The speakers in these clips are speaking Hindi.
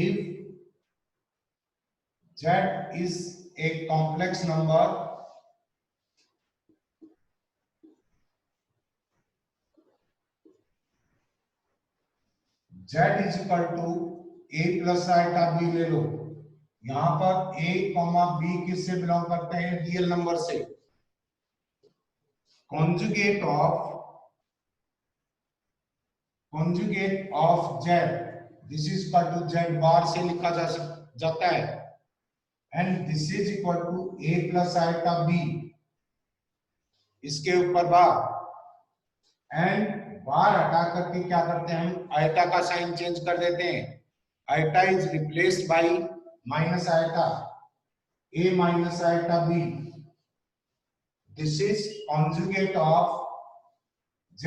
if z is a complex number, z is equal to a plus iota b ले लो। यहां पर a कॉमा b किससे बिलोंग करते हैं? रियल नंबर से। Conjugate of z, this is equal to z bar से लिखा जाता है, and this is equal to a plus iota b, इसके ऊपर बार, एंड बार हटा करके क्या करते हैं हम? आइटा का साइन चेंज कर देते हैं। Iota is replaced by minus iota, a minus iota b। This is conjugate of z,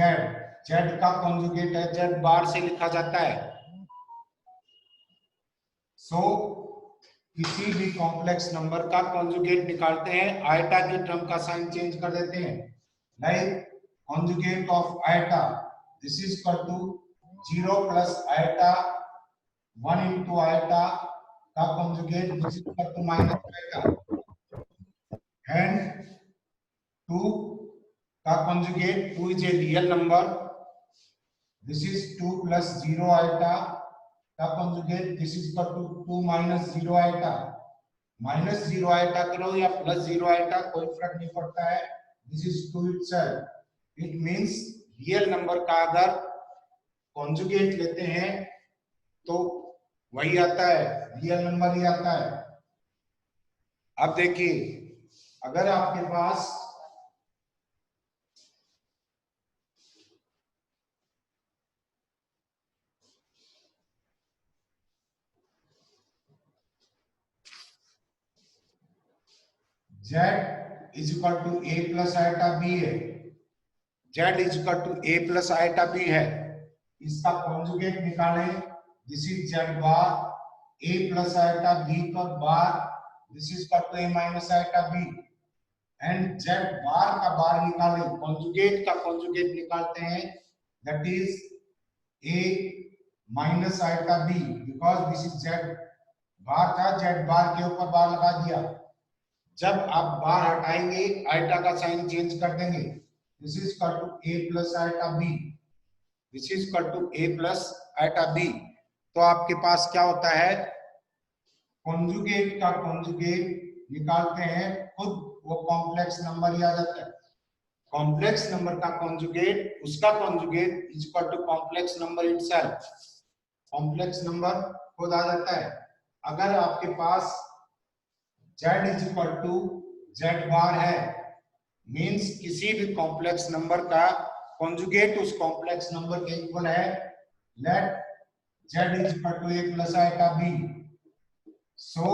z का कॉन्जुगेट है, z बार से लिखा जाता है। सो किसी भी कॉम्प्लेक्स नंबर का कॉन्जुगेट निकालते हैं, आइटा की टर्म का साइन चेंज कर देते हैं। Like conjugate of iota, this is equal to 0 plus iota 1 into iota का conjugate, this is equal to minus iota, and 2 का conjugate, 2 is a real number, this is 2 plus 0 iota का conjugate, this is equal to 2 minus 0 iota। Minus 0 iota करो या प्लस 0 iota कोई फर्क नहीं पड़ता है, this is 2 itself। It means real number का अगर कॉन्जुगेट लेते हैं तो वही आता है, रियल नंबर ही आता है। अब देखिए, अगर आपके पास z is equal to a plus iota b है, z is equal to a plus iota b है, इसका कॉन्जुगेट निकालें। This is z bar, a plus iota b पर bar, this is equal to a minus iota b, and z bar का बार निकालें, कॉन्जुगेट का कॉन्जुगेट निकालते हैं, that is a minus iota b, because this is z bar था, z बार के ऊपर बार लगा दिया। जब आप बार हटाएंगे, आइटा का साइन चेंज कर देंगे, this is equal to a plus iota b, this is equal to a plus iota b। तो आपके पास क्या होता है? कॉन्जुगेट का कॉन्जुगेट निकालते हैं, खुद वो कॉम्प्लेक्स नंबर ही आ जाता है। कॉम्प्लेक्स नंबर का कॉन्जुगेट, उसका conjugate is equal to complex number itself, complex number खुद आ जाता है। अगर आपके पास z is equal to z bar है, मींस किसी भी कॉम्प्लेक्स नंबर का कॉन्जुगेट उस कॉम्प्लेक्स नंबर के इक्वल है। Let z is equal to a plus iota b, so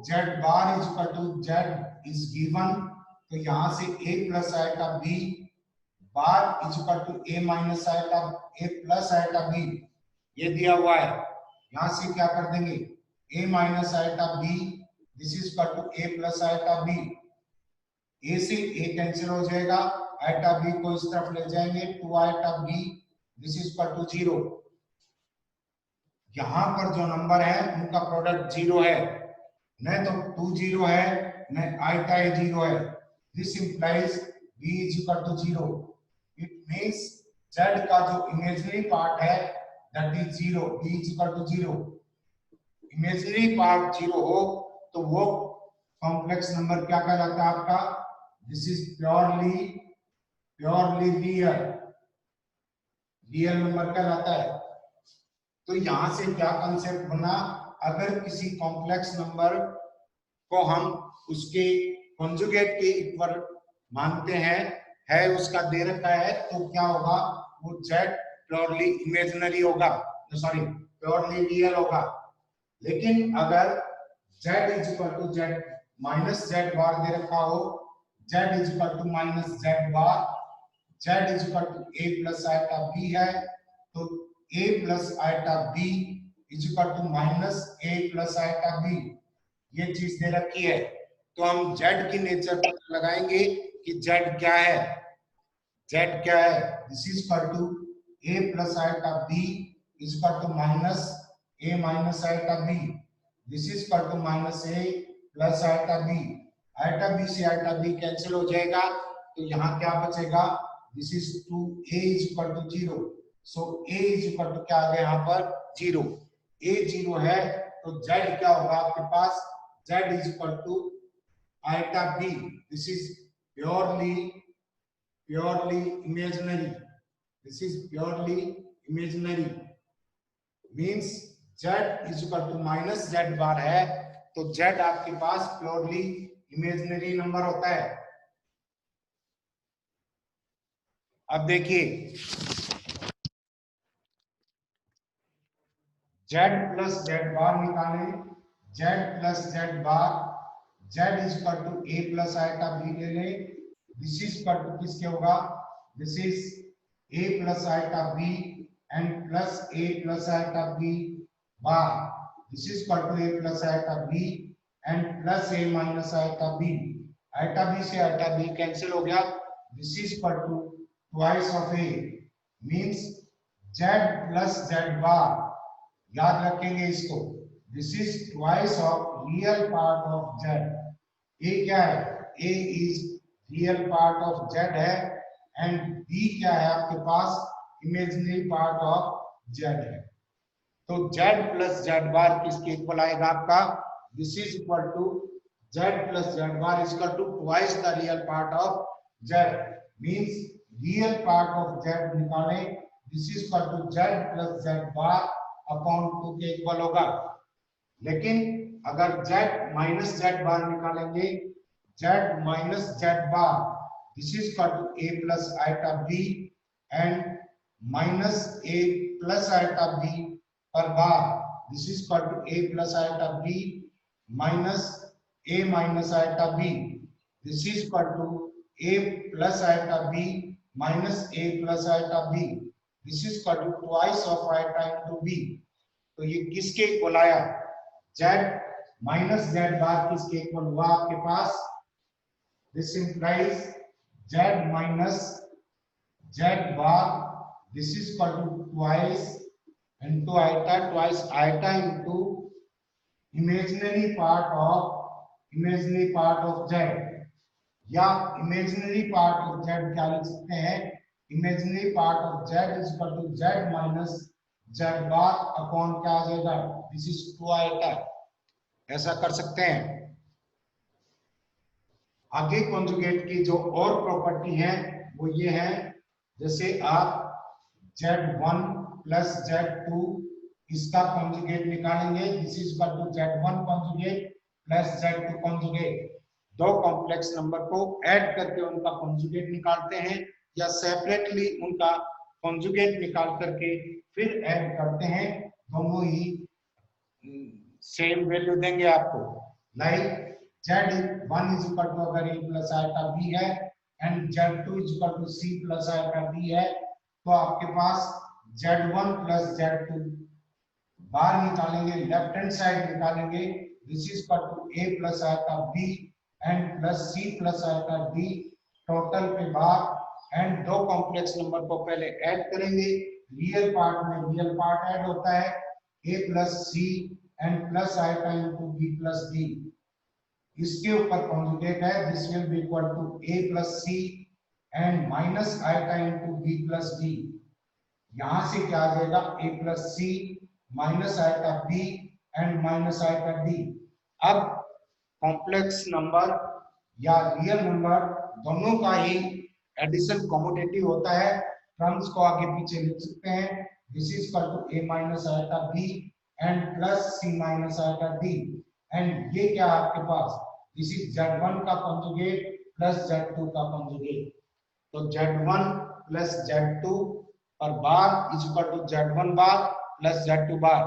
z bar is equal to z is given, तो यहां से a plus iota b bar is equal to a minus iota a plus iota b, ये दिया हुआ है। यहां से क्या कर देंगे? a minus iota b, this is equal to a plus iota b, a से a कैंसिल हो जाएगा, आइटा b को इस तरफ ले जाएंगे, 2 iota b, this is equal to 0। यहां पर जो नंबर है उनका प्रोडक्ट 0 है, न तो 2 0 है न आइटा 0 है, this implies b is equal to 0। It means z का जो इमेजिनरी पार्ट है that is 0, b is equal to 0। Imaginary part 0 हो तो वो कॉम्प्लेक्स नंबर क्या कहलाता है आपका? This is purely real number कहलाता है। तो यहां से क्या कंसेप्ट बना? अगर किसी कॉम्प्लेक्स नंबर को हम उसके कॉन्जुगेट के इक्वल मानते हैं, है उसका दे रखा है, तो क्या होगा? वो z प्योरली इमेजिनरी होगा, सॉरी प्योरली रियल होगा। लेकिन अगर z is equal to z minus z bar दे रखा हो, z is equal to minus z bar, z is equal to a plus iota b है, तो a plus iota b is equal to minus a plus iota b, ये चीज दे रखी है। तो हम z की नेचर पता लगाएंगे कि z क्या है। z क्या है? This is equal to a plus iota b is equal to minus a minus iota b. This is equal to minus a plus iota b. Iota b से iota b कैंसिल हो जाएगा, तो यहाँ क्या बचेगा? This is 2a is equal to 0. So a is equal to क्या आ गया यहाँ पर? 0. a 0 है तो z क्या होगा आपके पास? z is equal to iota b. This is purely imaginary. This is purely imaginary. Means z is equal to minus z bar है, तो z आपके पास प्योरली इमेजिनरी नंबर होता है। अब देखिए z प्लस z बार निकालें। z plus z bar, z is equal to a plus iota b ले लें। दिस इज इक्वल टू किसके होगा? This is a plus iota b and plus a plus iota b bar. This is equal to a plus iota b and plus a minus iota b। Iota b से आइटा b कैंसिल हो गया। This is equal to twice of a, means z plus z बार। याद रखेंगे इसको। This is twice of real part of z। a क्या है? a is real part of z है एंड b क्या है आपके पास? इमेजिनरी पार्ट ऑफ z है। तो z प्लस z बार किसके इक्वल आएगा आपका? This is equal to z plus z bar is equal to twice the real part of z। Means real part of z निकालें। This is equal to z plus z bar upon 2 के इक्वल होगा। लेकिन अगर z माइनस z बार निकालेंगे, z minus z bar, this is equal to a plus iota b and minus a plus iota b पर bar. This is equal to a plus iota b minus a minus iota b। This is equal to a plus iota b minus a plus iota b। This is equal to twice of iota into b। तो ये किसके इक्वल आया? z माइनस z बार किसके इक्वल हुआ आपके पास? This implies z minus z bar, this is equal to twice into iota, twice iota into imaginary part of z, या इमेजिनरी पार्ट ऑफ z क्या लिख सकते हैं? Imaginary part of z is equal to z minus z bar upon क्या आ जाएगा? This is 2 iota. ऐसा कर सकते हैं। आगे कॉन्जुगेट की जो और प्रॉपर्टी है वो ये है, जैसे आप z1 प्लस z2 इसका कॉन्जुगेट निकालेंगे। This is equal to z1 conjugate plus z2 conjugate. दो कॉम्प्लेक्स नंबर को ऐड करके उनका कॉन्जुगेट निकालते हैं, या सेपरेटली उनका कॉन्जुगेट निकाल करके फिर ऐड करते हैं। दोनों ही सेम वैल्यू देंगे आपको। Like z1 is equal to अगर a प्लस आइटा b है and z2 is equal to c plus iota b है, तो आपके पास z1 प्लस z2 बाहर निकालेंगे, लेफ्ट हैंड साइड निकालेंगे। This is equal to a plus iota b and plus c plus iota d total पे बाहर। एंड दो कॉम्प्लेक्स नंबर को पहले ऐड करेंगे। रियल पार्ट में रियल पार्ट ऐड होता है, a plus c and plus iota into b plus d। इसके ऊपर कॉन्जुगेट है। This will be equal to a plus c and minus iota into b plus d। यहां से क्या आ जाएगा? a plus c minus iota b and minus iota d। अब कॉम्प्लेक्स नंबर या रियल नंबर दोनों का ही एडिशन कॉम्यूटेटिव होता है। टर्म्स को आगे पीछे लिख सकते हैं। This is equal to a minus iota b and plus c minus iota d। And ये क्या आपके पास? दिस इज z1 का कॉन्जुगेट प्लस z2 का कॉन्जुगेट। तो z1 प्लस z2 पर bar is equal to z1 bar plus z2 bar.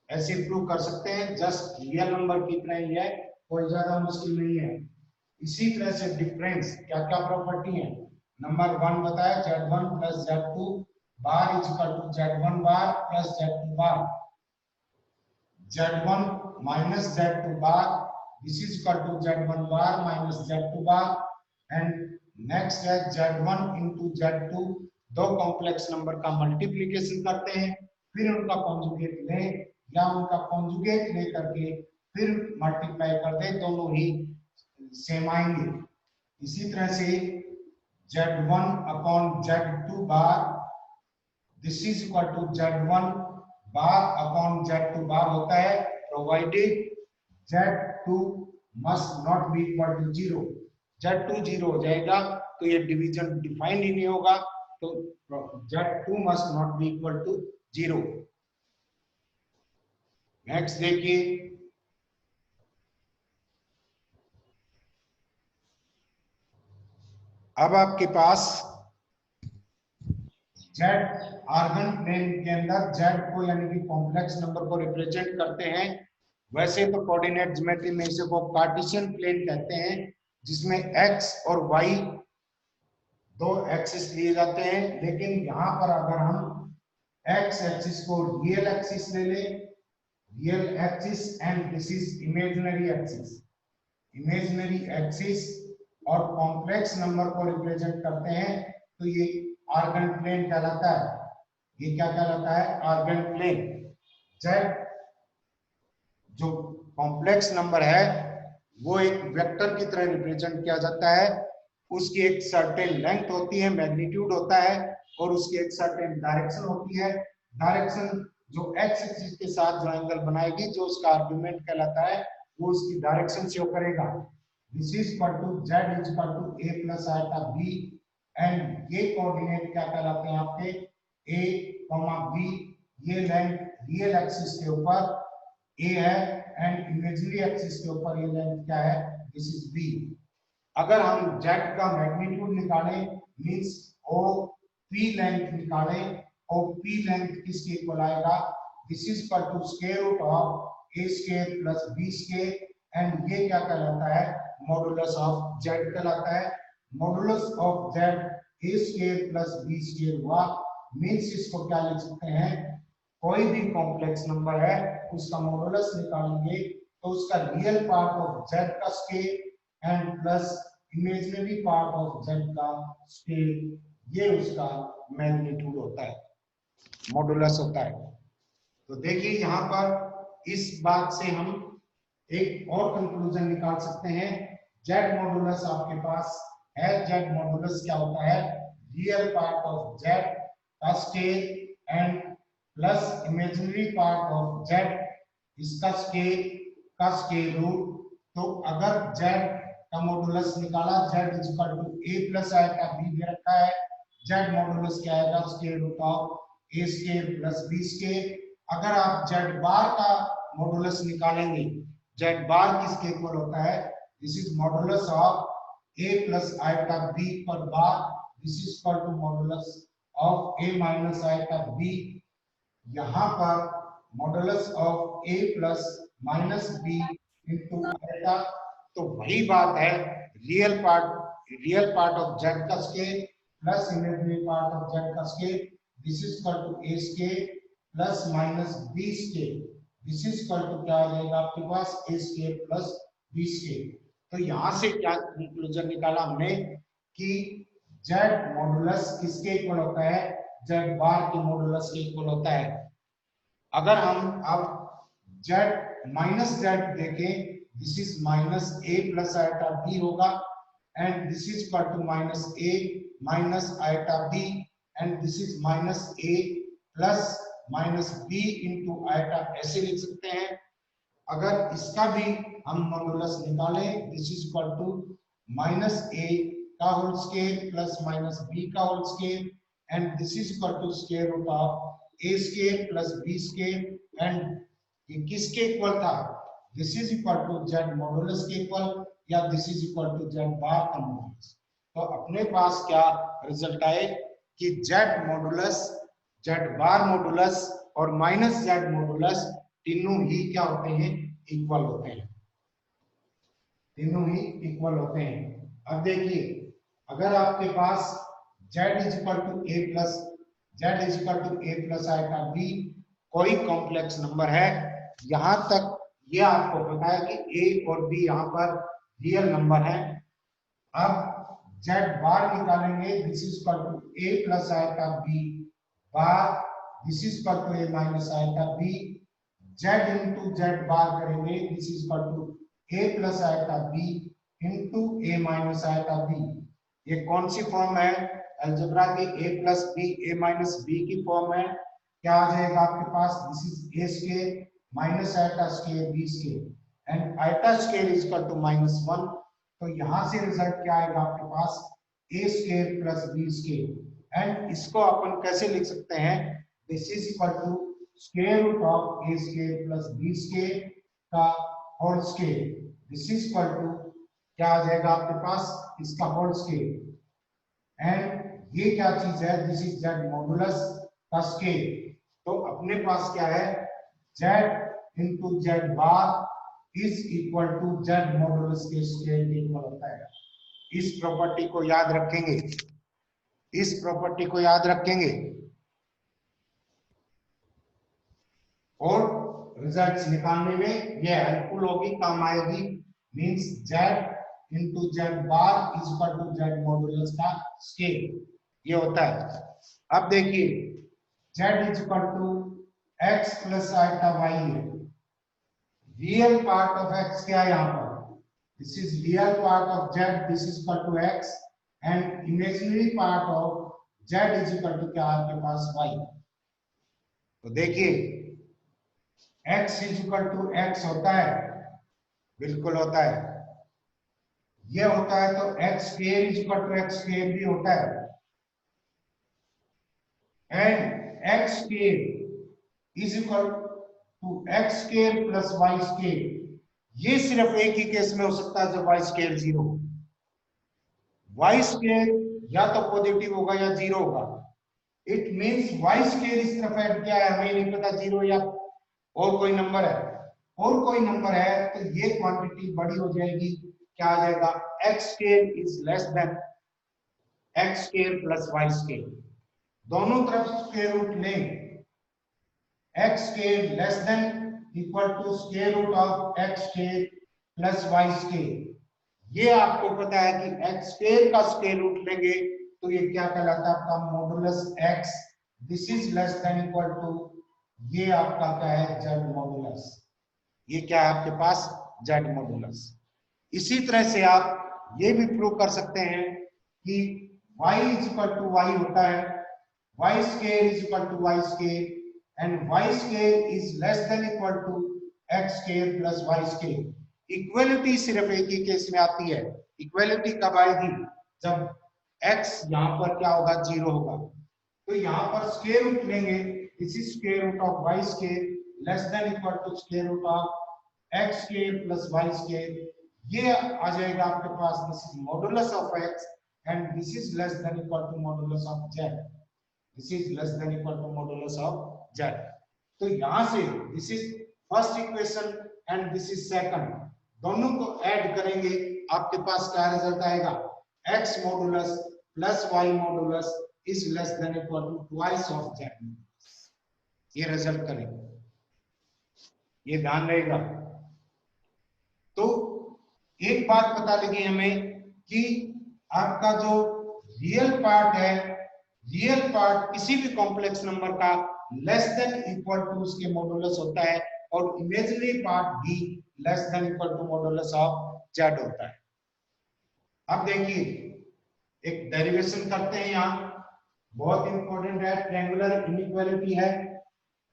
ऐसे प्रूव कर सकते हैं। जस्ट रियल नंबर की तरह ही है, कोई ज्यादा मुश्किल नहीं है। इसी तरह से डिफरेंस क्या क्या प्रॉपर्टी है? नंबर 1 बताया z1 plus z2 bar is equal to z1 bar plus z2 bar. z1 minus z2 bar, this is equal to z1 bar minus z2 bar. And next है z1 इंटू z2, दो कॉम्प्लेक्स नंबर का मल्टीप्लीकेशन करते हैं। फिर उनका कॉन्जुगेट लें या उनका कॉन्जुगेट ले करके फिर मल्टीप्लाई कर दें, दोनों ही सेम आएंगे। इसी तरह से Z1 upon Z2 bar, this is equal to Z1 bar upon Z2 bar होता है, provided Z2 must not be equal to 0। Z2 0 हो जाएगा तो ये डिवीजन डिफाइंड ही नहीं होगा, तो Z2 must not be equal to 0। Next देखिए, अब आपके पास जेड आर्गन प्लेन के अंदर जेड को यानी कि कॉम्प्लेक्स नंबर को रिप्रेजेंट करते हैं। वैसे तो कोऑर्डिनेट ज्योमेट्री में इसे वो कार्टेशियन प्लेन कहते हैं, जिसमें एक्स और वाई दो एक्सिस लिए जाते हैं। लेकिन यहाँ पर अगर हम एक्स एक्सिस को रियल एक्सिस ले लें, real axis and this is imaginary axis, imaginary axis और कॉम्प्लेक्स नंबर को रिप्रेजेंट करते हैं, तो ये आर्गन प्लेन कहलाता है। ये क्या कहलाता है? Argand plane. जेड जो कॉम्प्लेक्स नंबर है वो एक वेक्टर की तरह रिप्रेजेंट किया जाता है। उसकी एक सर्टेन लेंथ होती है, मैग्नीट्यूड होता है, और उसकी एक सर्टेन डायरेक्शन होती है। डायरेक्शन जो एक्स एक्सिस के साथ जो एंगल बनाएगी, जो उसका आर्गुमेंट कहलाता है, वो उसकी डायरेक्शन शो करेगा। This is equal to z is equal to a plus iota b, and ये कोऑर्डिनेट क्या कहलाते हैं आपके? A comma b. ये लेंथ रियल एक्सिस के ऊपर ए है एंड इमेजिनरी एक्सिस के ऊपर ये लेंथ क्या है? This is b. अगर हम जेड का मैग्नीट्यूड निकालें, मींस ओ पी लेंथ निकालें, ओ पी लेंथ किसके इक्वल आएगा? This is equal to square root of a square plus b square, and ये क्या कहलाता है? मॉडुलस ऑफ जेड कहलाता है। Modulus of z a square plus b square हुआ, मींस इसको क्या लिख सकते हैं? कोई भी कॉम्प्लेक्स नंबर है उसका मॉडुलस निकालेंगे तो उसका रियल पार्ट ऑफ जेड का square and plus imaginary part of z का स्क्वायर, ये उसका मैग्नीट्यूड होता है, मॉडुलस होता है। तो देखिए यहाँ पर इस बात से हम एक और कंक्लूजन निकाल सकते हैं। जेड मॉडुलस आपके पास है, जेड मॉडुलस क्या होता है? रियल पार्ट ऑफ जेड का square and plus imaginary part of z इसका स्क्वायर रूट। तो अगर जेड का मॉडुलस निकाला, z is equal to a plus iota b दे रखा है, जेड मॉडुलस क्या आएगा? Square root of a square plus b square. अगर आप जेड बार का मॉडुलस निकालेंगे, जेड बार किसके इक्वल होता है? This is modulus of a plus iota b पर bar, this is equal to modulus of a minus iota b. यहाँ पर modulus of a plus minus b into iota, तो वही बात है, रियल पार्ट ऑफ जेड का square plus imaginary part of z का square, this is equal to a square plus minus b square, this is equal to क्या आ जाएगा आपके पास? ए स्क्वायर प्लस बी स्क्वायर। तो यहाँ से क्या कंक्लूजन निकाला हमने कि जेड मॉडुलस किसके इक्वल होता है? जेड बार के मॉडुलस के इक्वल होता है। अगर हम अब जेड माइनस जेड देखें, this is minus a plus iota b होगा, and this is equal to minus a minus iota b, and this is minus a plus minus b into iota, ऐसे लिख सकते हैं। अगर इसका भी हम मॉडुलस निकालें, this is equal to minus a का whole square plus minus b का whole square, and this is equal to square root of a square plus b square, and ये किसके इक्वल था? This is equal to z modulus के इक्वल, या this is equal to z bar का मॉडुलस। तो अपने पास क्या रिजल्ट आए कि z modulus, z bar modulus और माइनस जेड मॉडुलस तीनों ही क्या होते हैं? इक्वल होते हैं, तीनों ही इक्वल होते हैं। अब देखिए, अगर आपके पास z is equal to a plus iota b कोई कॉम्प्लेक्स नंबर है, यहां तक ये आपको पता है कि ए और बी यहाँ पर रियल नंबर है। अब जेड बार निकालेंगे, this is equal to a plus iota b bar this is equal to a minus iota b, z into z bar करेंगे, this is equal to a plus iota b into a minus iota b. ये कौन सी फॉर्म है अलजेब्रा की? A plus b a minus b की फॉर्म है। क्या आ जाएगा आपके पास? This is a square minus iota square b square and iota square is equal to -1। तो यहां से रिजल्ट क्या आएगा आपके पास? A square plus b square. And इसको अपन कैसे लिख सकते हैं? This is equal to square root of a square plus b square का whole square. This is equal to क्या आ जाएगा आपके पास? इसका होल स्केयर। एंड ये क्या चीज है? दिस इज जेड मॉडुलस का स्केयर। तो अपने पास क्या है? Z into z bar is equal to z modulus के स्केयर के इक्वल होता है। इस प्रॉपर्टी को याद रखेंगे, इस प्रॉपर्टी को याद रखेंगे और रिजल्ट्स निकालने में ये हेल्पफुल होगी, काम आएगी। Means z into z bar is equal to z modulus का स्केयर, ये होता है। अब देखिए z is equal to x plus iota y है। रियल पार्ट ऑफ एक्स क्या है यहाँ पर? This is real part of z, this is equal to x and imaginary part of z is equal to क्या आपके पास? वाई। तो देखिए x is equal to x होता है, बिल्कुल होता है, ये होता है। तो x square is equal to x square भी होता है एंड x square is equal to x square plus y square. ये सिर्फ एक ही केस में हो सकता है जब वाई स्क्वायर 0 हो। वाई स्क्वायर या तो पॉजिटिव होगा या 0 होगा। इट मींस वाई स्क्वायर इस तरफ ऐड किया है, हमें नहीं पता 0 या और कोई नंबर है, और कोई नंबर है तो ये क्वांटिटी बड़ी हो जाएगी। क्या आ जाएगा? X square is less than x square plus y square. दोनों तरफ स्क्वायर रूट लें, x square less than equal to square root of x square plus y square. ये आपको पता है कि एक्स स्क्वायर का स्क्वायर रूट लेंगे तो ये क्या कहलाता है? आपका modulus x. This is less than equal to, ये आपका क्या है? Z modulus. ये क्या है आपके पास? Z modulus. इसी तरह से आप ये भी प्रूव कर सकते हैं कि y is equal to y होता है, y square is equal to y square and y square is less than equal to x square plus y square. Equality सिर्फ एक ही केस में आती है। इक्वलिटी कब आएगी? जब x यहाँ पर क्या होगा? 0 होगा। तो यहाँ पर स्क्वायर रूट लेंगे, this is square root of y square less than equal to square root of x square plus y square. ये आ जाएगा आपके पास, this is modulus of x and this is less than equal to modulus of z। This is less than equal to modulus of z। तो यहां से this is first equation and this is second, दोनों को ऐड करेंगे, आपके पास क्या रिजल्ट आएगा? x modulus plus y modulus is less than equal to twice of z। ये रिजल्ट करेंगे, ये ध्यान रहेगा। तो एक बात पता लगी हमें कि आपका जो रियल पार्ट है, रियल पार्ट किसी भी कॉम्प्लेक्स नंबर का लेस देन इक्वल टू उसके मॉडुलस होता है और इमेजिनरी पार्ट भी less than equal to modulus of z होता है। अब देखिए एक डेरिवेशन करते हैं, यहाँ बहुत इंपॉर्टेंट है, ट्रायंगुलर इनइक्वालिटी है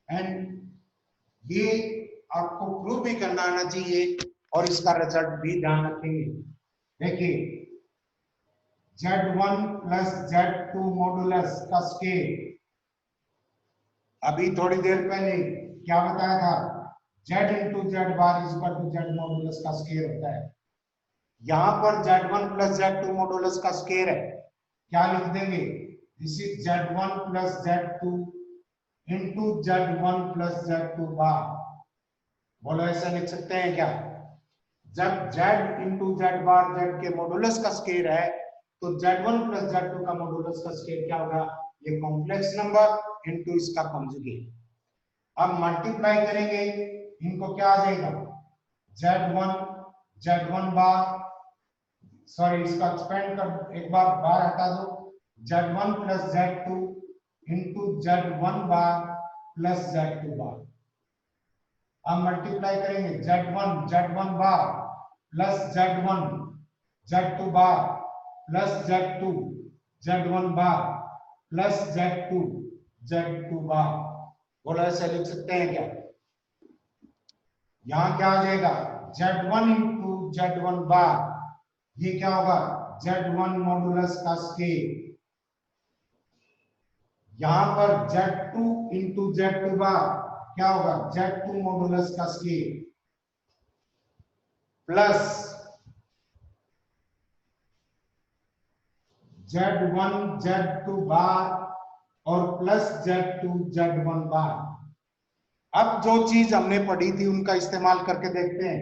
एंड ये आपको प्रूव भी करना आना चाहिए और इसका रिजल्ट भी ध्यान रखेंगे। देखिए Z1 प्लस Z2 मॉडुलस का स्केल, अभी थोड़ी देर पहले क्या बताया था? Z into z bar is equal to z modulus का स्केल होता है। यहाँ पर Z1 प्लस Z2 मॉडुलस का स्केल है, क्या लिख देंगे? This is Z1 plus Z2 into Z1 plus Z2 बार। बोलो ऐसा लिख सकते हैं क्या? जब Z इंटू जेड बार जेड के मॉडुलस का स्केयर है तो Z1 प्लस Z2 का मॉडुलस का स्केयर क्या होगा? ये कॉम्प्लेक्स नंबर इंटू इसका कॉन्जुगेट। अब मल्टीप्लाई करेंगे इनको, क्या आ जाएगा? Z1 बार, सॉरी इसका एक्सपेंड कर, एक बार हटा दो, Z1 plus Z2 into Z1 bar plus Z2 बार। अब मल्टीप्लाई करेंगे Z1 बार प्लस Z2 बार plus Z1 bar plus Z2 बार। बोलो ऐसे लिख सकते हैं क्या? यहां क्या आ जाएगा? Z1 इंटू Z1 बार, ये क्या होगा? Z1 मॉडुलस का स्केल। यहां पर Z2 इंटू Z2 बार क्या होगा? Z2 मॉडुलस का स्केल प्लस Z1 Z2 बार और प्लस Z1 बार। अब जो चीज हमने पढ़ी थी उनका इस्तेमाल करके देखते हैं।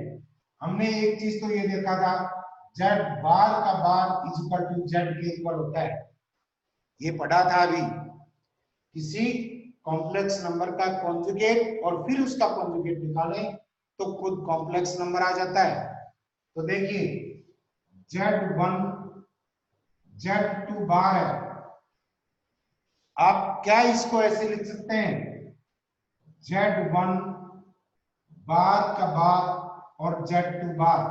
हमने एक चीज तो ये देखा था, Z बार का bar is equal to Z के इक्वल होता है, ये पढ़ा था अभी। किसी कॉम्प्लेक्स नंबर का कॉन्जुगेट और फिर उसका कॉन्जुगेट निकालें तो खुद कॉम्प्लेक्स नंबर आ जाता है। तो देखिए Z1 Z2 बार है, आप क्या इसको ऐसे लिख सकते हैं? Z1 बार का बार और Z2 बार।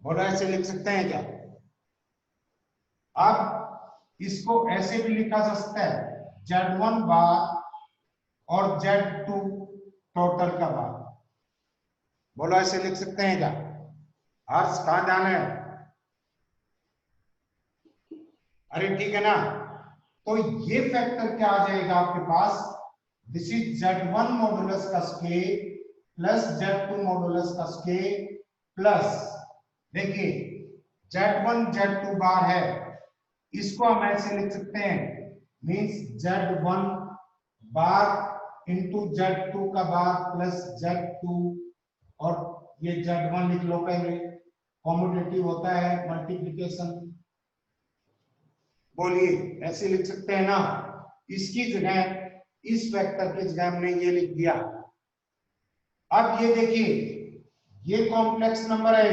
बोलो ऐसे लिख सकते हैं क्या? अब इसको ऐसे भी लिखा जा सकता है, Z1 बार और Z2 टोटल का बार। बोलो ऐसे लिख सकते हैं क्या? हर्ष कहां जाना है? अरे ठीक है ना। तो ये फैक्टर क्या आ जाएगा आपके पास? दिस इज Z1 मॉडुलस का स्केल प्लस Z2 मॉडुलस का स्केल प्लस, देखिए Z1 Z2 बार है, इसको हम ऐसे लिख सकते हैं, means Z1 bar into Z2 का बार प्लस Z2, और ये Z1 लिख लो पहले, कॉम्यूटेटिव होता है मल्टीप्लिकेशन। बोलिए ऐसे लिख सकते हैं ना। इसकी जगह, इस वेक्टर की जगह हमने ये लिख दिया। अब ये देखिए, ये कॉम्प्लेक्स नंबर है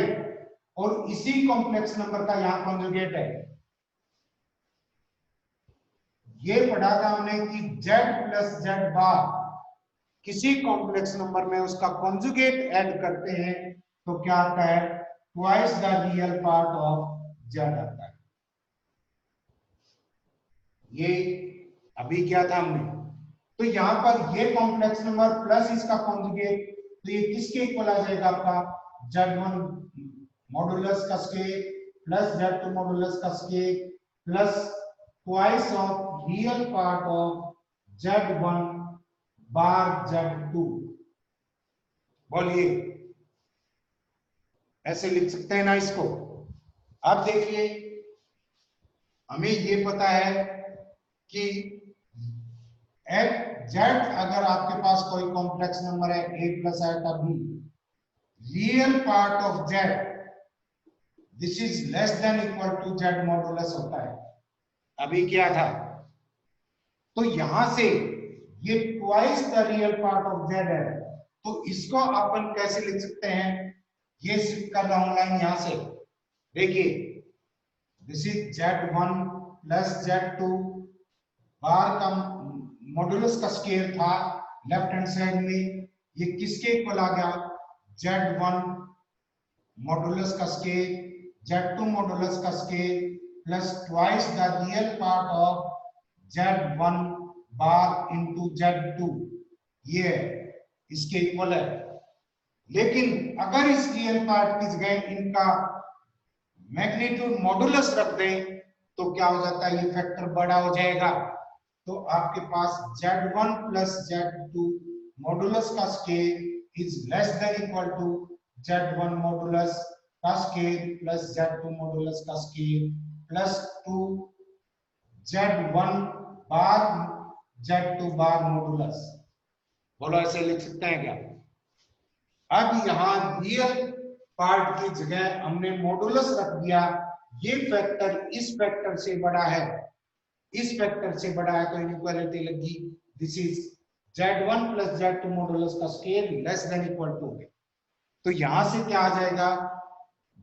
और इसी कॉम्प्लेक्स नंबर का यहां कॉन्जुगेट है। ये पढ़ा था हमने कि Z प्लस Z बार किसी कॉम्प्लेक्स नंबर में उसका कॉन्जुगेट ऐड करते हैं तो क्या आता है? Twice the real part of Z आता है। ये अभी क्या था हमने, तो यहां पर ये कॉम्प्लेक्स नंबर प्लस इसका कॉन्जुगेट, तो ये किसके इक्वल आ जाएगा? आपका Z1 मॉडुलस का स्केल प्लस Z2 मॉडुलस का square plus twice of real part of Z1 bar Z2। बोलिए ऐसे लिख सकते हैं ना इसको। अब देखिए, हमें ये पता है कि Z अगर आपके पास कोई कॉम्प्लेक्स नंबर है a plus iota b, real part of Z this is less than equal to Z modulus होता है। अभी क्या था? तो यहां से ये twice the real part of Z है, तो इसको अपन कैसे लिख सकते हैं? ये शिफ्ट कर रहा हूं लाइन यहां से। देखिए this is Z1 plus Z2 बार का मॉडुलस का स्केल था लेफ्ट हैंड साइड में, ये किसके इक्वल आ गया? Z1 मॉडुलस का स्केल Z2 मॉडुलस का square plus twice the real part of Z1 bar into Z2, ये इसके इक्वल है। लेकिन अगर इस रियल पार्ट की जगह इनका मैग्नीट्यूड मॉडुलस रख दें तो क्या हो जाता है? ये फैक्टर बड़ा हो जाएगा। तो आपके पास Z1 प्लस Z2 मॉडुलस का square is less than equal to Z1 modulus का स्केल प्लस Z2 मॉडुलस का square plus 2 Z1 bar Z2 bar modulus. बोलो ऐसे लिख सकते हैं क्या? अब यहां रियल पार्ट की जगह हमने मॉडुलस रख दिया। ये फैक्टर इस फैक्टर से बड़ा है, इस फैक्टर से बड़ा है, तो इनइक्वालिटी लगी। This is Z1 plus Z2 modulus का square less than equal to. तो यहां से क्या आ जाएगा?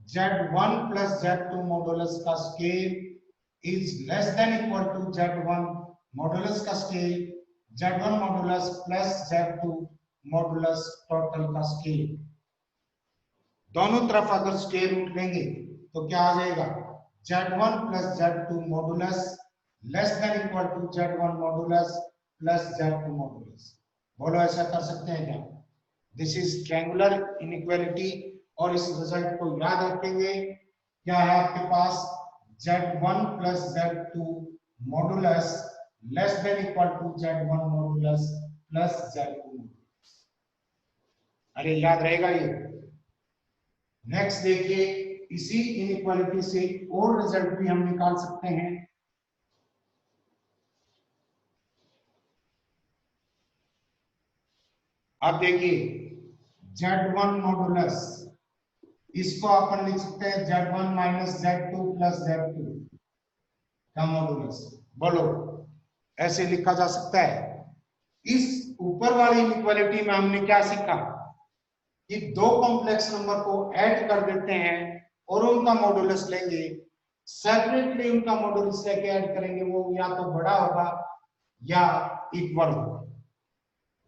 Z1 प्लस Z2 मॉडुलस का square is less than equal to Z1 modulus का square Z1 modulus plus Z2 modulus total का स्केयर। दोनों तरफ अगर स्केयर रूट लेंगे तो क्या आ जाएगा, Z1 plus Z2 modulus less than equal to Z1 modulus plus Z2 modulus. बोलो ऐसा कर सकते हैं क्या? दिस इज ट्रायंगुलर इनइक्वालिटी और इस रिजल्ट को याद रखेंगे। क्या है आपके पास, Z1 plus Z2 modulus less than equal to Z1 modulus plus Z2 modulus. अरे याद रहेगा ये। नेक्स्ट देखिए, इसी इनइक्वालिटी से और रिजल्ट भी हम निकाल सकते हैं। अब देखिए Z1 मॉडुलस, इसको अपन लिख सकते हैं Z1 minus Z2 plus Z2 का मॉडुलस। बोलो ऐसे लिखा जा सकता है। इस ऊपर वाली इनइक्वालिटी में हमने क्या सीखा कि दो कॉम्प्लेक्स नंबर को ऐड कर देते हैं और उनका मॉडुलस लेंगे, सेपरेटली उनका मॉडुलस लेके ऐड करेंगे, वो या तो बड़ा होगा या इक्वल होगा।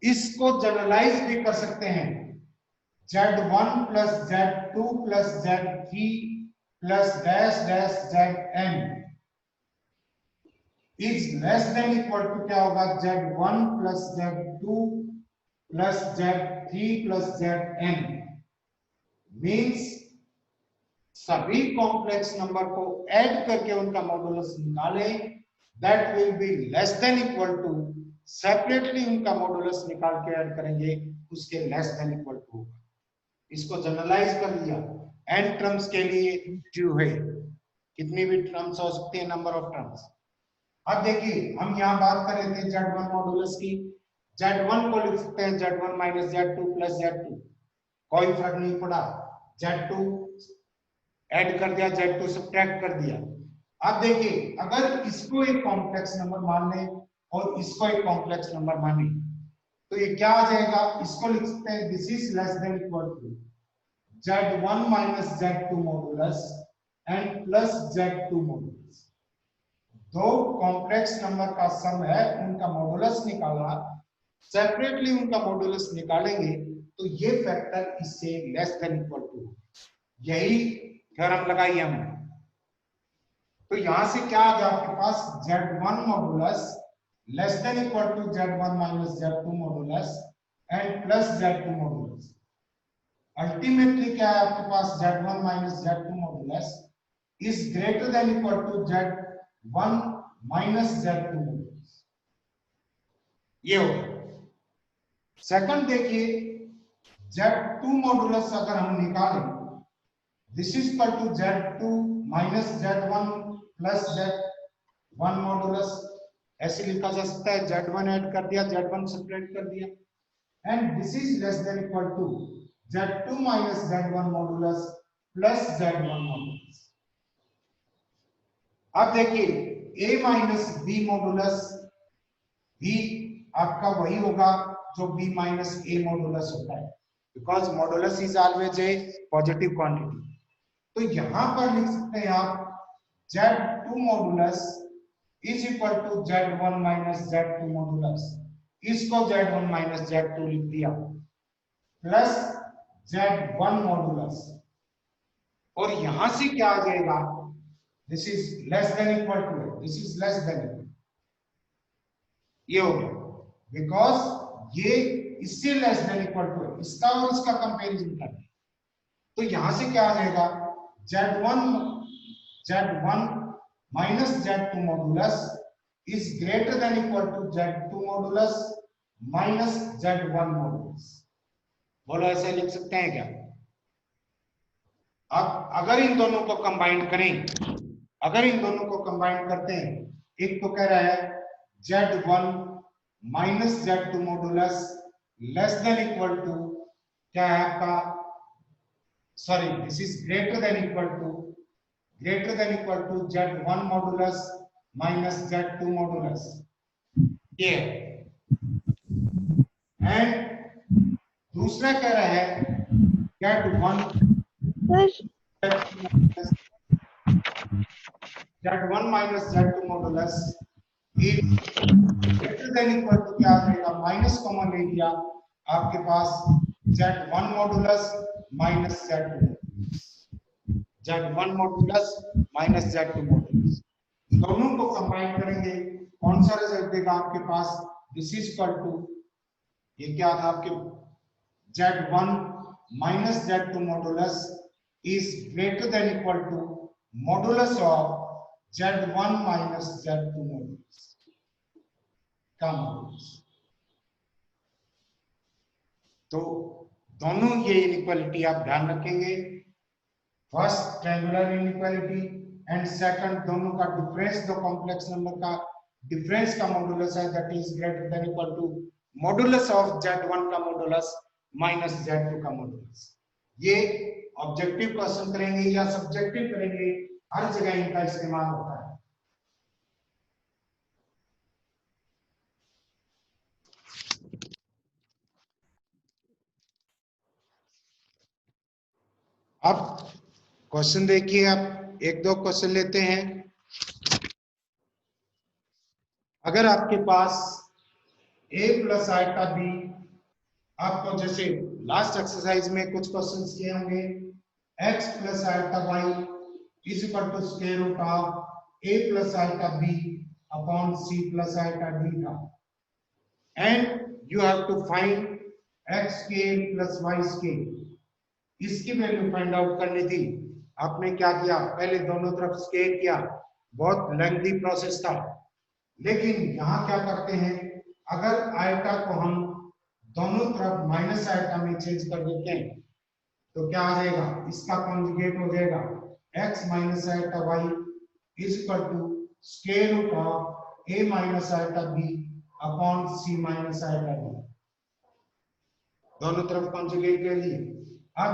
इसको जनरलाइज भी कर सकते हैं, Z1 plus Z2 plus Z3 plus dash dash Zn is less than equal to क्या होगा, Z1 plus Z2 plus Z3 plus Zn। Means सभी कॉम्प्लेक्स नंबर को ऐड करके उनका मॉडुलस निकालें, that will be less than equal to, separately उनका मॉडुलस निकाल के ऐड करेंगे, उसके लेस देन इक्वल टू होगा। इसको जनरलाइज कर लिया, n टर्म्स के लिए ट्रू है, कितनी भी टर्म्स हो सकती है, नंबर ऑफ टर्म्स। अब देखिए हम यहाँ बात कर रहे थे Z1 मॉडुलस की, Z1 को लिख सकते हैं Z1 minus Z2 plus Z2, कोई फर्क नहीं पड़ा, Z2 ऐड कर दिया, Z2 सब्ट्रैक्ट कर दिया। अब देखिए अगर इसको एक कॉम्प्लेक्स नंबर मान ले और इसको एक कॉम्प्लेक्स नंबर माने तो ये क्या आ जाएगा, इसको लिख सकते हैं this is less than equal to Z1 minus Z2 modulus and plus Z2 modulus. दो कॉम्प्लेक्स नंबर का सम है, उनका मॉडुलस निकाला, सेपरेटली उनका मॉडुलस निकालेंगे तो ये फैक्टर इससे लेस देन इक्वल टू, यही थ्योरम लगाई हमने। तो यहां से क्या आ गया आपके पास, Z1 modulus less than equal to Z1 minus Z2 modulus and plus Z2 modulus. Ultimately क्या है आपके पास, Z1 minus Z2 modulus is greater than equal to Z1 minus Z2 modulus. ये हो। सेकंड देखिए, Z2 मॉडुलस अगर हम निकालें, this is equal to Z2 minus Z1 plus Z1 modulus. ऐसे लिखा जा सकता है, Z1 ऐड कर दिया, Z1 सब्ट्रैक्ट कर दिया, and this is less than equal to Z2 minus Z1 modulus plus Z1 modulus. अब देखिए A minus B modulus, B आपका वही होगा जो B माइनस A मॉडुलस होता है, because modulus is always a positive quantity. तो यहां पर लिख सकते हैं आप Z2 modulus is equal to Z1 minus Z2 modulus, इसको Z1 माइनस Z2 लिख दिया, प्लस Z1 मॉडुलस, और यहां से क्या आ जाएगा, this is less than equal to, this is less than, ये हो गया, बिकॉज ये इससे लेस देन इक्वल टू, इसका और इसका कंपैरिजन करना। तो यहां से क्या आ जाएगा, Z1 minus Z2 modulus is greater than equal to Z2 modulus minus Z1 modulus. बोलो ऐसे लिख सकते हैं क्या? अब अगर इन दोनों को कंबाइन करें, अगर इन दोनों को कंबाइन करते हैं, एक तो कह रहा है Z1 minus Z2 modulus less than equal to, क्या है आपका, sorry this is greater than equal to Z1 modulus minus Z2 modulus, ये। एंड दूसरा कह रहा है Z1 minus Z2 modulus greater than equal to क्या आ जाएगा, माइनस कॉमन ले लिया, आपके पास Z1 modulus minus Z2, Z1 modulus minus Z2 modulus, दोनों को कंबाइन करेंगे, कौन सा रिजल्ट देगा आपके पास, दिस इज इक्वल टू, ये क्या था आपके Z1 minus Z2 modulus is greater than equal to modulus of Z1 minus Z2 modulus का मॉडुलस। तो दोनों ये इनइक्वालिटी आप ध्यान रखेंगे, first triangular inequality and second दोनों का डिफरेंस, दो कॉम्प्लेक्स नंबर का डिफरेंस का मॉडुलस है, that is greater than equal to modulus of Z1 का मॉडुलस माइनस Z2 का मॉडुलस। ये ऑब्जेक्टिव क्वेश्चन करेंगे या सब्जेक्टिव करेंगे, हर जगह इनका इस्तेमाल होता है। अब क्वेश्चन देखिए, आप एक दो क्वेश्चन लेते हैं। अगर आपके पास a प्लस आइटा बी, आपको जैसे लास्ट एक्सरसाइज में कुछ क्वेश्चंस किए होंगे, x plus iota y is equal to square root of a plus iota b upon c plus iota d था, and you have to find x square plus y square, इसकी वैल्यू फाइंड आउट करनी थी। आपने क्या किया, पहले दोनों तरफ स्क्वायर किया, बहुत लेंथी प्रोसेस था, लेकिन यहां क्या करते हैं, अगर आयटा को हम दोनों तरफ माइनस आयटा में चेंज कर देते हैं तो क्या आ जाएगा, इसका कॉन्जुगेट हो जाएगा x minus iota y is equal to square root of a minus iota b upon c minus iota d, दोनों तरफ कॉन्जुगेट ले लिए। अब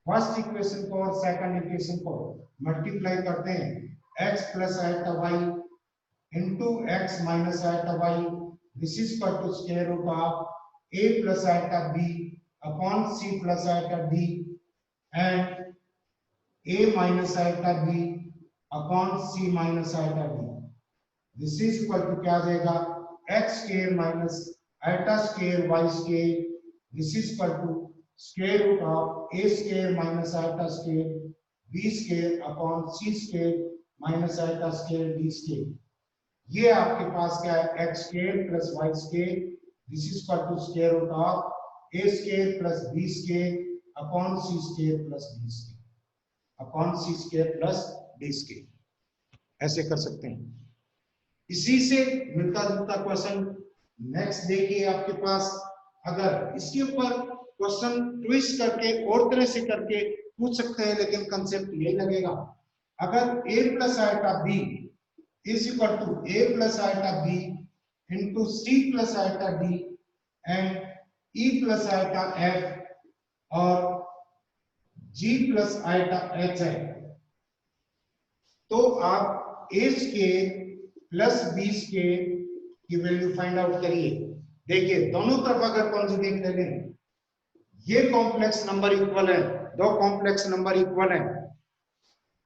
फर्स्ट इक्वेशन को और सेकंड इक्वेशन को मल्टीप्लाई करते हैं, x plus eta y into x minus iota y, this is equal to square root of a plus iota b upon c plus iota d, and a minus iota b upon c minus iota d, this is equal to क्या आ जाएगा, x square minus iota square y square, this is equal to square root of a square minus iota square b square upon c square minus iota square d square। ये आपके पास क्या है, x square plus y square, this is equal to square root of a square plus b square upon c square plus d square upon c square plus d square, ऐसे कर सकते हैं। इसी से मिलता जुलता क्वेश्चन नेक्स्ट देखिए आपके पास, अगर इसके ऊपर क्वेश्चन ट्विस्ट करके और तरह से करके पूछ सकते हैं, लेकिन कंसेप्ट यही लगेगा। अगर a plus iota b is equal to a plus iota b into c plus iota d and e plus iota f और g plus iota h है, तो आप a square plus b square की वैल्यू फाइंड आउट करिए। देखिए दोनों तरफ अगर कॉन्जुगेट ले लें, ये कॉम्प्लेक्स नंबर इक्वल है, दो कॉम्प्लेक्स नंबर इक्वल है,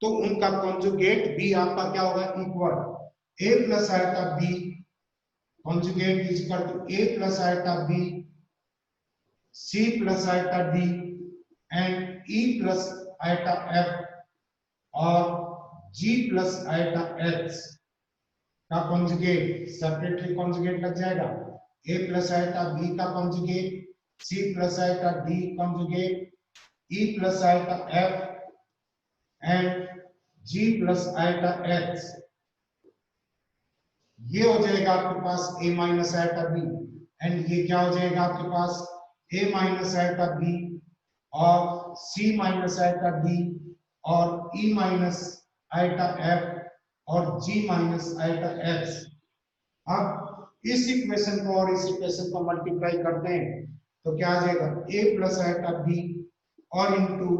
तो उनका कॉन्जुगेट b आपका क्या होगा, equal a plus iota b conjugate is equal to a plus iota b c plus iota d and e plus iota f और g plus iota h का कॉन्जुगेट सेपरेटली कॉन्जुगेट लग जाएगा, a plus iota b का conjugate, c plus iota d conjugate, e plus iota f and g plus iota h, ये हो जाएगा आपके पास a minus iota b, and ये क्या हो जाएगा आपके पास a माइनस आइटा b और c माइनस आइटा d और e माइनस आइटा f और g माइनस आइटा h। अब इस इक्वेशन को और इस इक्वेशन को मल्टीप्लाई करते हैं तो क्या आ जाएगा, a प्लस आइटा b और into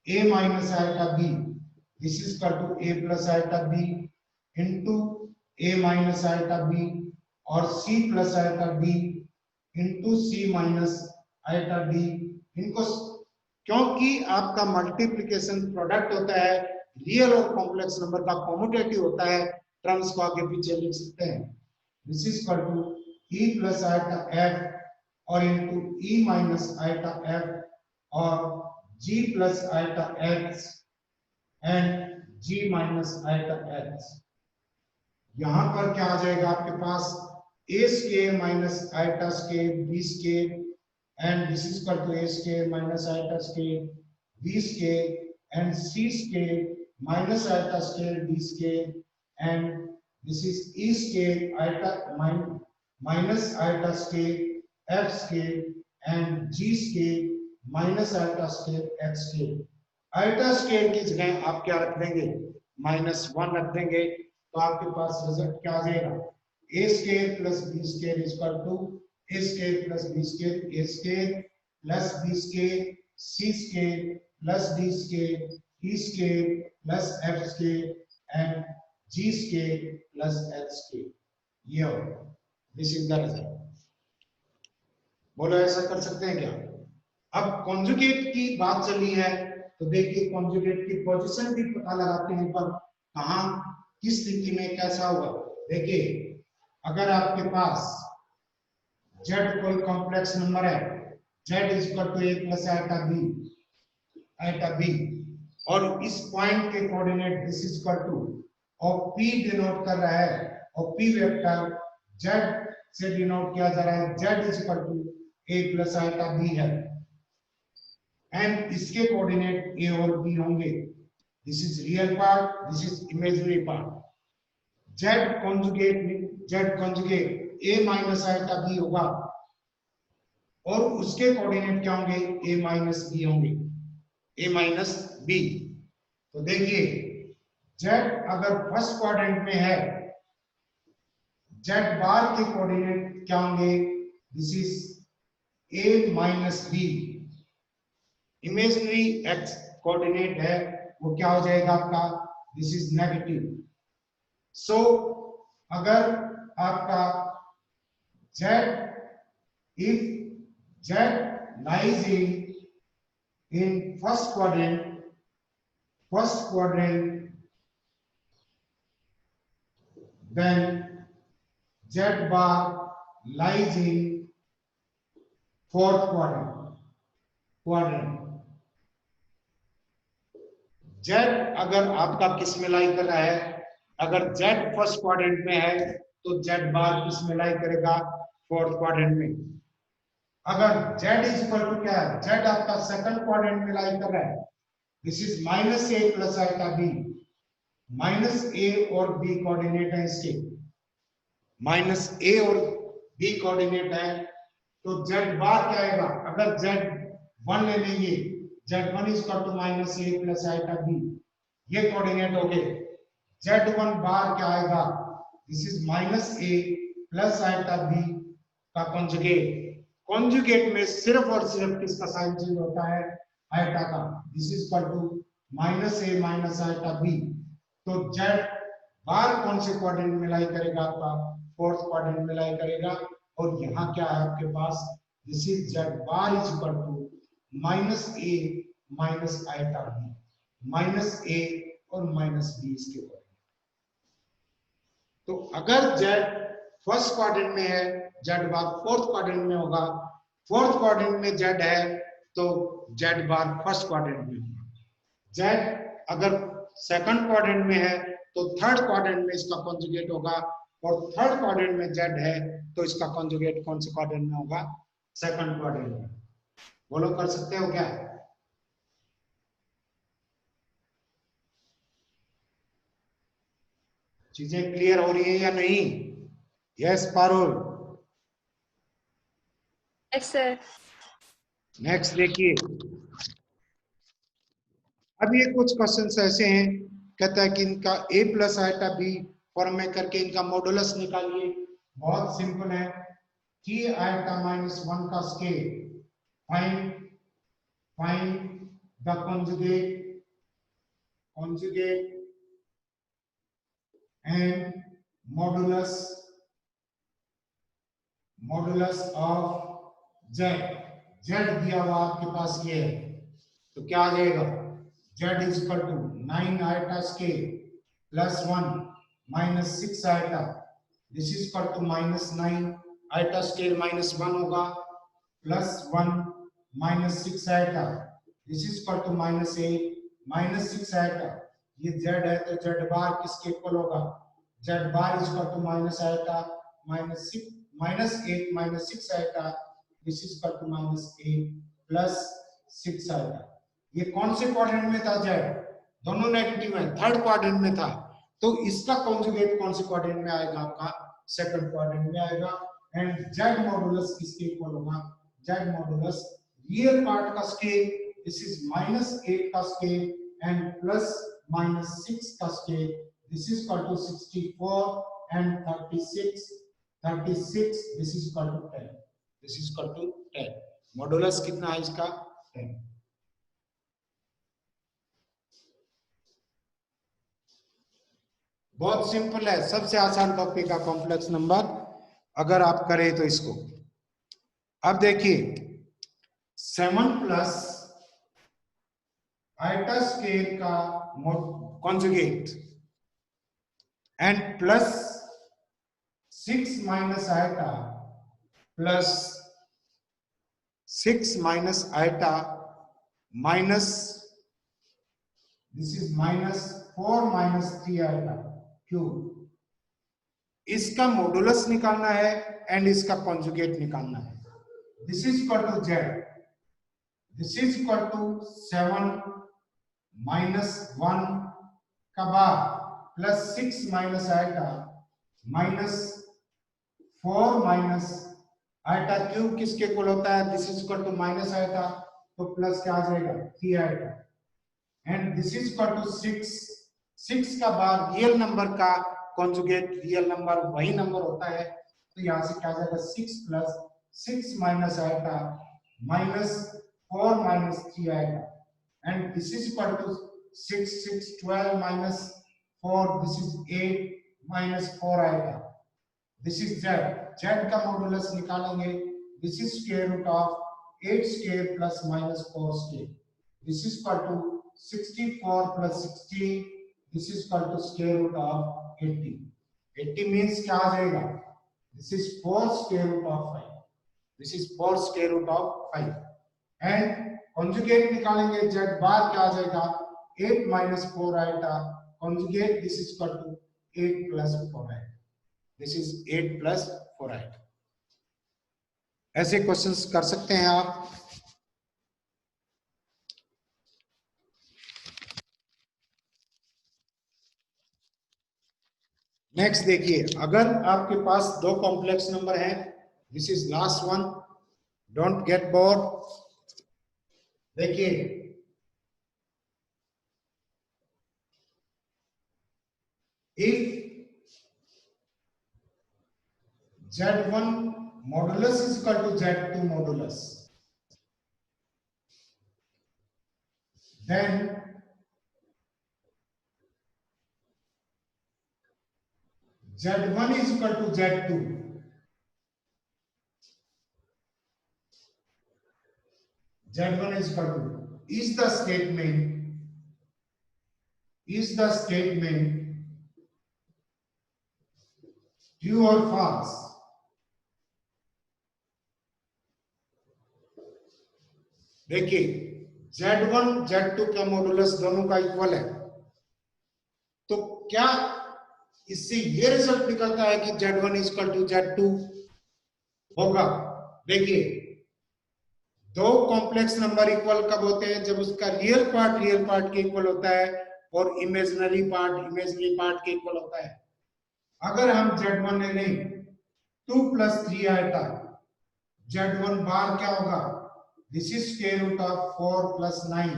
a minus iota b, this is equal to a plus iota b into a minus iota b और c plus iota d into c minus iota d। इनको क्योंकि आपका मल्टीप्लिकेशन प्रोडक्ट होता है, रियल और कॉम्प्लेक्स नंबर का कॉम्यूटेटिव होता है, टर्म्स को आगे पीछे लिख सकते हैं। This is equal to e plus iota f और into e minus iota f और g plus iota x and g minus iota x। यहां पर क्या आ जाएगा आपके पास a square minus iota square b square and this is equal to a square minus iota square b square and c square minus iota scale d scale and this is e scale iota minus iota scale f scale and g scale minus iota scale x scale। iota scale की जगह आप क्या रख देंगे -1 रख देंगे तो आपके पास रिजल्ट क्या आ जाएगा a scale plus b scale is equal to a scale plus b scale a scale plus b scale c scale plus d scale e scale plus f scale and g scale plus h scale। ये हो दिस इज द रिजल्ट। बोलो ऐसा कर सकते हैं क्या? अब कॉन्जुगेट की बात चली है तो देखिए कॉन्जुगेट की पोजीशन भी पता लगाते हैं पर कहां किस स्थिति में कैसा होगा। देखिए अगर आपके पास z कोई कॉम्प्लेक्स नंबर है z is equal to a plus iota b और इस पॉइंट के coordinate this is equal to और p डिनोट कर रहा है और p वेक्टर z से डिनोट किया जा रहा है z is equal to a plus iota b है एंड इसके कोऑर्डिनेट a और b होंगे। This is real part this is imaginary part. z conjugate a minus iota b होगा और उसके कोऑर्डिनेट क्या होंगे a माइनस b होंगे a माइनस b। तो देखिए z अगर फर्स्ट क्वाड्रेंट में है z बार के कोऑर्डिनेट क्या होंगे this is a minus b। Imaginary x coordinate है वो क्या हो जाएगा आपका दिस इज नेगेटिव। सो अगर आपका z if z lies in first quadrant then z bar lies in fourth quadrant। z अगर आपका किस में लाई कर रहा है अगर z फर्स्ट क्वाड्रेंट में है तो z बार किस में लाई करेगा फोर्थ क्वाड्रेंट में। अगर z इज इक्वल टू क्या है z आपका सेकंड क्वाड्रेंट में लाई कर रहा है this is minus a plus iota b। Minus a और b कोऑर्डिनेट है इसके माइनस a और b कोऑर्डिनेट है तो z बार क्या आएगा अगर z1 ले लेंगे z1 is equal to minus a plus iota b ये कोऑर्डिनेट हो गए। z1 बार क्या आएगा this is minus a plus iota b का कॉन्जुगेट में सिर्फ और सिर्फ किसका साइन चेंज होता है आइटा का। This is equal to minus a minus iota b। तो z बार कौन से क्वाड्रेंट में लाई करेगा आपका फोर्थ क्वाड्रेंट में लाई करेगा और यहाँ क्या है आपके पास this is z bar is equal to minus a minus iota b minus a और माइनस b इसके ऊपर। तो अगर z फर्स्ट क्वाड्रेंट में है z बार फोर्थ क्वाड्रेंट में होगा फोर्थ क्वाड्रेंट में z है तो z बार फर्स्ट क्वाड्रेंट में होगा। z अगर सेकंड क्वाड्रेंट में है तो थर्ड क्वाड्रेंट में इसका कॉन्जुगेट होगा और थर्ड क्वाड्रेंट में z है तो इसका कॉन्जुगेट कौन से क्वाड्रेंट में होगा सेकंड क्वाड्रेंट में। बोलो कर सकते हो क्या? चीजें क्लियर हो रही है या नहीं? Yes Parul. Yes sir. Next देखिए अब ये कुछ क्वेश्चंस ऐसे हैं कहता है कि इनका a plus iota b form में करके इनका मॉडुलस निकालिए। बहुत सिंपल है कि आइटा माइनस 1 का scale find the conjugate and modulus of z दिया हुआ आपके पास ये है तो क्या आ जाएगा z is equal to 9 iota square plus 1 minus 6 iota, this is equal to minus 9, iota square minus 1 होगा, plus 1 minus 6 iota, this is equal to minus 8, minus 6 iota, ये z है तो z बार किसके इक्वल होगा, z bar is equal to minus iota minus 6 माइनस 8 minus 6 iota, this is equal to minus 8 plus 6 iota. ये कौन से क्वाड्रेंट में था z, दोनों नेगेटिव है, थर्ड क्वाड्रेंट में था, तो इसका कॉन्जुगेट कौन से क्वाड्रेंट में आएगा, आपका सेकंड क्वाड्रेंट में आएगा। एंड z मॉडुलस किसके इक्वल होगा, z मॉडुलस रियल पार्ट का स्केल, दिस इज माइनस 8 का स्केल एंड प्लस माइनस 6 का square, this is equal to 64 and 36 this is equal to 10, this is equal to 10। Modulus कितना है इसका, 10। बहुत सिंपल है, सबसे आसान टॉपिक है कॉम्प्लेक्स नंबर, अगर आप करें तो इसको। अब देखिए 7 प्लस आइटा स्केयर का conjugate and plus 6 minus iota plus 6 minus iota minus this is minus 4 minus 3 iota cube, इसका मॉडुलस निकालना है एंड इसका कॉन्जुगेट निकालना है। This is equal to z, this is equal to 7 minus 1 का बाद plus 6 minus iota minus 4 minus iota cube किसके इक्वल होता है, this is equal to minus iota, तो प्लस क्या आ जाएगा 3 iota, and this is equal to 6 का बाद रियल नंबर का कॉन्जुगेट, रियल नंबर वही नंबर होता है, तो यहां से क्या आ जाएगा 6 plus 6 minus iota minus 4 minus 3 iota, and this is equal to 6 12 minus 4, this is 8 minus 4 iota, this is z का मॉडुलस निकालेंगे, this is square root of 8 square plus minus 4 square, this is equal to 64 plus 16, this is equal to square root of 80, 80 means क्या आ जाएगा, this is 4 square root of 5, this is 4 square root of 5, and conjugate निकालेंगे, z बार क्या आ जाएगा 8 minus 4 iota conjugate, this is equal to 8 plus 4 iota, this is 8 plus 4 iota. ऐसे क्वेश्चंस कर सकते हैं आप। नेक्स्ट देखिए, अगर आपके पास दो कॉम्प्लेक्स नंबर हैं, this is last one, don't get bored. देखिए if z1 modulus is equal to z2 modulus, then z1 is equal to z2, z1 is equal to, is the statement true or false? देखिए z1 z2 का मॉडुलस दोनों का इक्वल है, तो क्या इससे ये रिजल्ट निकलता है कि z1 is equal to z2 होगा। देखिए दो कॉम्प्लेक्स नंबर इक्वल कब होते हैं, जब उसका रियल पार्ट के इक्वल होता है और इमेजिनरी पार्ट के इक्वल होता है। अगर हम z1 ले लें 2 प्लस 3 आइटा, z1 बार क्या होगा, this is square root of 4 plus 9,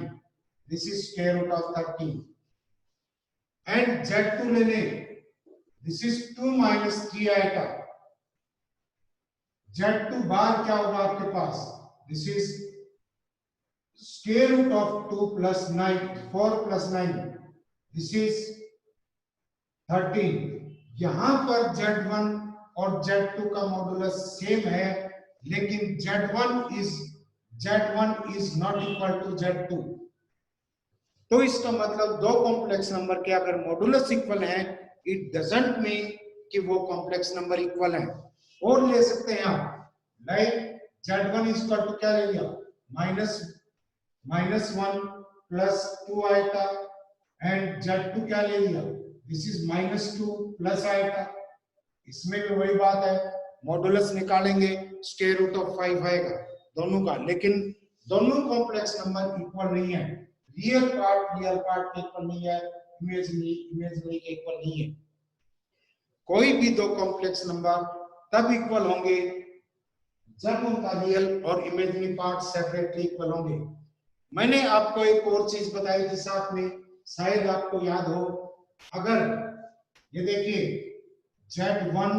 this is square root of 13, and z2 ले लें, this is 2 minus 3 iota, z2 bar क्या होगा आपके पास, this is square root of 2 plus 9 4 plus 9, this is 13। यहां पर z1 और z2 का मॉडुलस सेम है, लेकिन z1 is not equal to z2। तो इसका मतलब दो कॉम्प्लेक्स नंबर के अगर मॉडुलस इक्वल है इट डजंट मीन कि वो कॉम्प्लेक्स नंबर इक्वल है। और ले सकते हैं आप, like z1 is equal to क्या ले लिया, -1 प्लस 2 आइटा, एंड z2 क्या ले लिया, दिस इज -2 प्लस आइटा। इसमें भी वही बात है, मॉडुलस निकालेंगे, स्क्वायर रूट ऑफ 5 आएगा दोनों का, लेकिन दोनों कॉम्प्लेक्स नंबर इक्वल नहीं है। रियल पार्ट इक्वल नहीं है, इमेजिनरी के इक्वल नहीं है। कोई भी दो कॉम्प्लेक्स नंबर तब इक्वल होंगे जब उनका रियल और इमेजिनरी पार्ट सेपरेटली इक्वल होंगे। मैंने आपको एक और चीज बताई थी साथ में, शायद आपको याद हो, अगर ये देखिए z1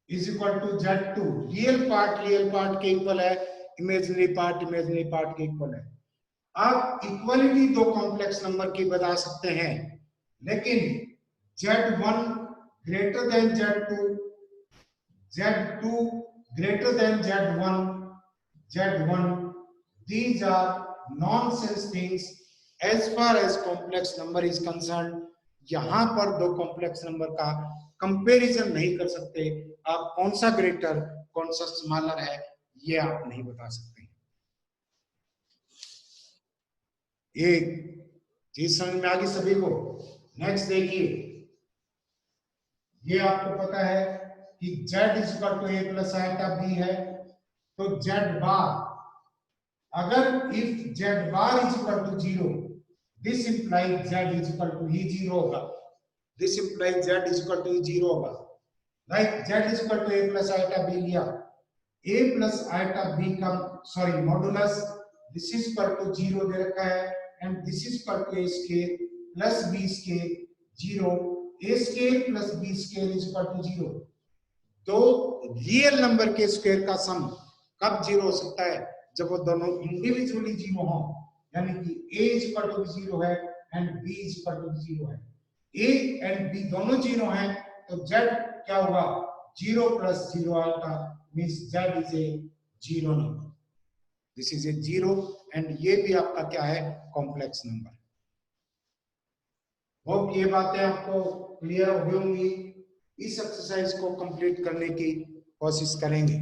is equal to z2, real part के इक्वल है, इमेजिनरी पार्ट के इक्वल है। आप इक्वलिटी दो कॉम्प्लेक्स नंबर की बता सकते हैं, लेकिन z1 greater than z2, z2 greater than z1, these are nonsense things as far as complex number is concerned। यहां पर दो कॉम्प्लेक्स नंबर का कंपैरिजन नहीं कर सकते। आप कौन सा ग्रेटर कौन सा स्मॉलर है ये आप नहीं बता सकते। एक चीज समझ में आ गई सभी को। नेक्स्ट देखिए, ये आपको पता है कि z is equal to a plus iota b है, तो z बार, अगर if z bar is equal to 0, this implies z is equal to ही 0 होगा, this implies z is equal to 0 होगा। Like z is equal to a plus iota b लिया, a प्लस आइटा b का sorry modulus, this is equal to 0 दे रखा है, and this is equal to a square plus b square 0, a square plus b square is equal to 0। तो रियल नंबर के स्क्वायर का सम कब 0 हो सकता है, जब वो दोनों इंडिविजुअली 0 हो, यानी कि a इज इक्वल टू 0 है and b is equal to 0 है। a एंड b दोनों 0 हैं, तो z क्या होगा, 0 प्लस 0 आएगा, means z is a 0 number, this is A 0, and ये भी आपका क्या है, कॉम्प्लेक्स नंबर। होप ये बातें आपको क्लियर हो गई होंगी। इस एक्सरसाइज को कंप्लीट करने की कोशिश करेंगे।